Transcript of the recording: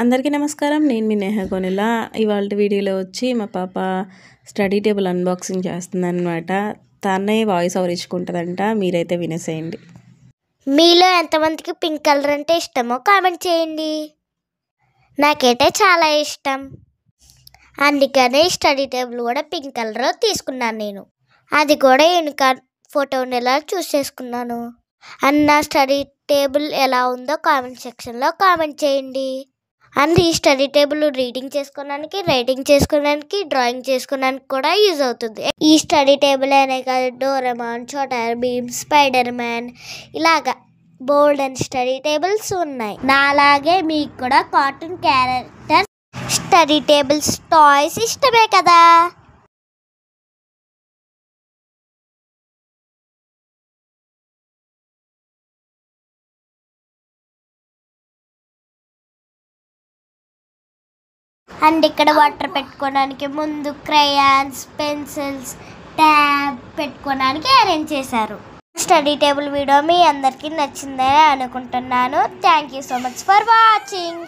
అందరికీ నమస్కారం. నేను మీ నేహ కొనిలా. ఇవాల్టి వీడియోలో వచ్చి మా పాప స్టడీ టేబుల్ అన్బాక్సింగ్ చేస్తుందన్నమాట. తనే వాయిస్ ఓవర్ ఇచ్చుకుంటుందంట. మీరైతే వినేసేయండి. మీలో ఎంతమందికి పింక్ కలర్ అంటే ఇష్టమో కామెంట్ చేయండి. నాకైతే చాలా ఇష్టం. అందుకనే స్టడీ టేబుల్ కూడా పింక్ కలర్ తీసుకున్నాను నేను. అది కూడా యూనికార్న్ ఫోటోని ఎలా చూస్ చేసుకున్నాను. అండ్ నా స్టడీ టేబుల్ ఎలా ఉందో కామెంట్ సెక్షన్లో కామెంట్ చేయండి. అండ్ ఈ స్టడీ టేబుల్ రీడింగ్ చేసుకోవడానికి, రైటింగ్ చేసుకోవడానికి, డ్రాయింగ్ చేసుకోవడానికి కూడా యూజ్ అవుతుంది. ఈ స్టడీ టేబుల్ అనే కాదు, Doraemon, Chhota Bheem, spider man ఇలాగా బోల్డ్ అండ్ స్టడీ టేబుల్స్ ఉన్నాయి. నాలాగే మీకు కూడా cartoon characters, study tables, toys ఇష్టమే కదా. అండ్ ఇక్కడ వాటర్ పెట్టుకోవడానికి ముందు క్రయాన్స్, పెన్సిల్స్, ట్యాబ్ పెట్టుకోవడానికి అరేంజ్ చేశారు. స్టడీ టేబుల్ వీడియో మీ అందరికీ నచ్చిందని అనుకుంటున్నాను. Thank you so much for watching.